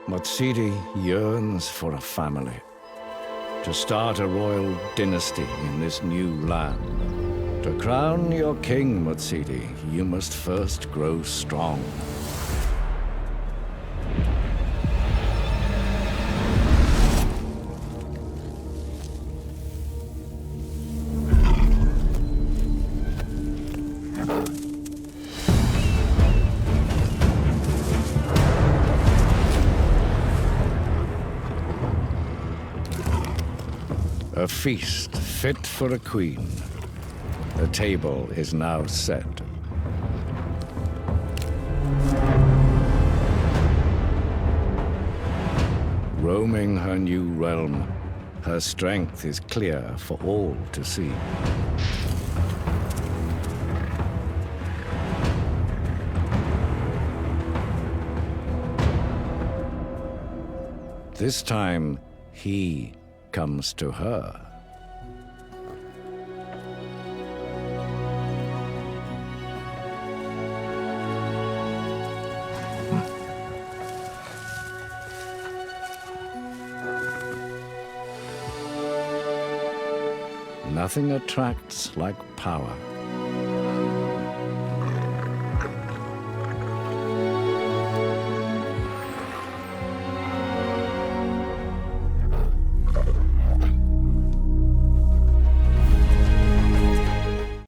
Mutsidi yearns for a family, to start a royal dynasty in this new land. To crown your king, Mutsidi, you must first grow strong. A feast fit for a queen. The table is now set. Roaming her new realm, her strength is clear for all to see. This time, he comes to her. Nothing attracts like power.